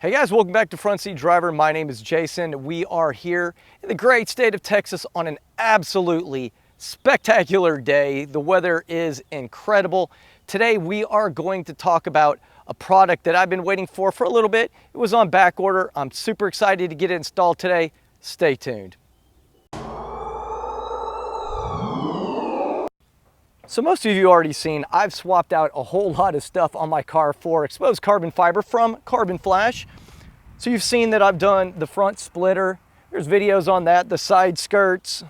Hey guys, welcome back to Front Seat Driver. My name is Jason. We are here in the great state of Texas on an absolutely spectacular day. The weather is incredible. Today we are going to talk about a product that I've been waiting for a little bit. It was on back order. I'm super excited to get it installed today. Stay tuned. So most of you already seen, I've swapped out a whole lot of stuff on my car for exposed carbon fiber from Carbon Flash. So you've seen that I've done the front splitter. There's videos on that, the side skirts.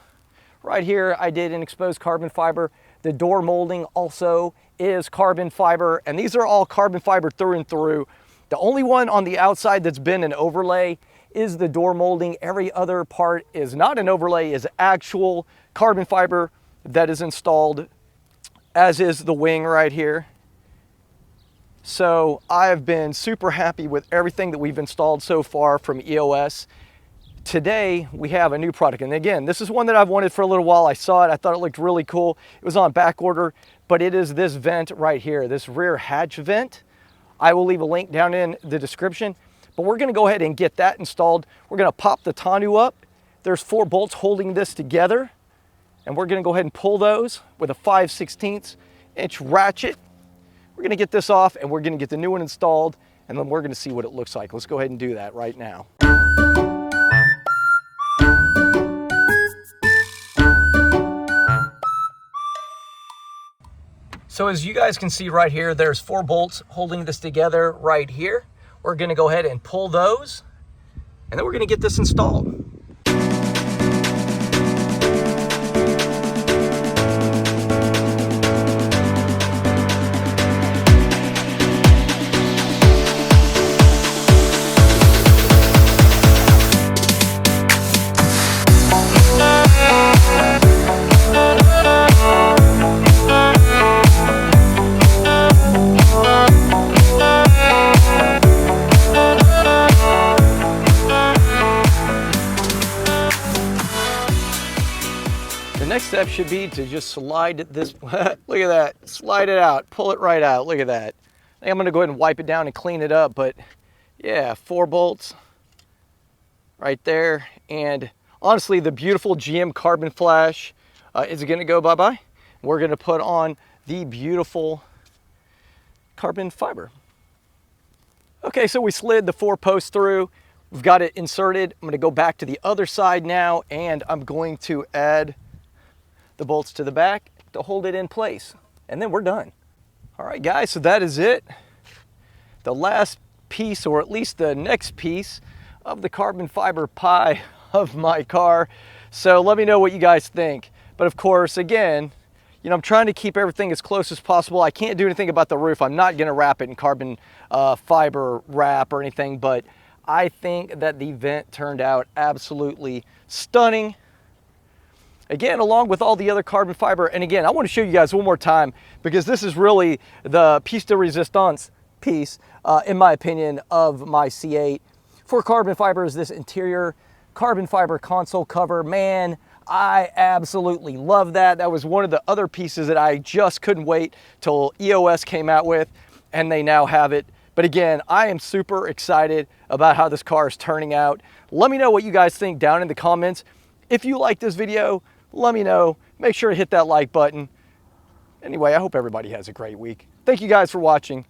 Right here, I did an exposed carbon fiber. The door molding also is carbon fiber, and these are all carbon fiber through and through. The only one on the outside that's been an overlay is the door molding. Every other part is not an overlay, is actual carbon fiber that is installed, as is the wing right here. So I've been super happy with everything that we've installed so far from EOS. Today we have a new product, and again, this is one that I've wanted for a little while. I saw it, I thought it looked really cool. It was on back order, but it is this vent right here, this rear hatch vent. I will leave a link down in the description, but we're gonna go ahead and get that installed. We're gonna pop the tonneau up. There's 4 bolts holding this together, and we're gonna go ahead and pull those with a 5/16 inch ratchet. We're gonna get this off and we're gonna get the new one installed, and then we're gonna see what it looks like. Let's go ahead and do that right now. So as you guys can see right here, there's 4 bolts holding this together right here. We're gonna go ahead and pull those, and then we're gonna get this installed. The next step should be to just slide this, look at that, slide it out, pull it right out, look at that. I think I'm gonna go ahead and wipe it down and clean it up, but yeah, 4 bolts right there. And honestly, the beautiful GM Carbon Flash is gonna go bye-bye. We're gonna put on the beautiful carbon fiber. Okay, so we slid the 4 posts through. We've got it inserted. I'm gonna go back to the other side now, and I'm going to add the bolts to the back to hold it in place, and then we're done. All right guys, so that is it. The last piece, or at least the next piece of the carbon fiber pie of my car. So let me know what you guys think. But of course, again, you know, I'm trying to keep everything as close as possible. I can't do anything about the roof. I'm not gonna wrap it in carbon fiber wrap or anything, but I think that the vent turned out absolutely stunning. Again, along with all the other carbon fiber. And again, I want to show you guys one more time, because this is really the piece de resistance piece, in my opinion, of my C8. For carbon fiber is this interior carbon fiber console cover. Man, I absolutely love that. That was one of the other pieces that I just couldn't wait till EOS came out with, and they now have it. But again, I am super excited about how this car is turning out. Let me know what you guys think down in the comments. If you like this video, let me know. Make sure to hit that like button. Anyway, I hope everybody has a great week. Thank you guys for watching.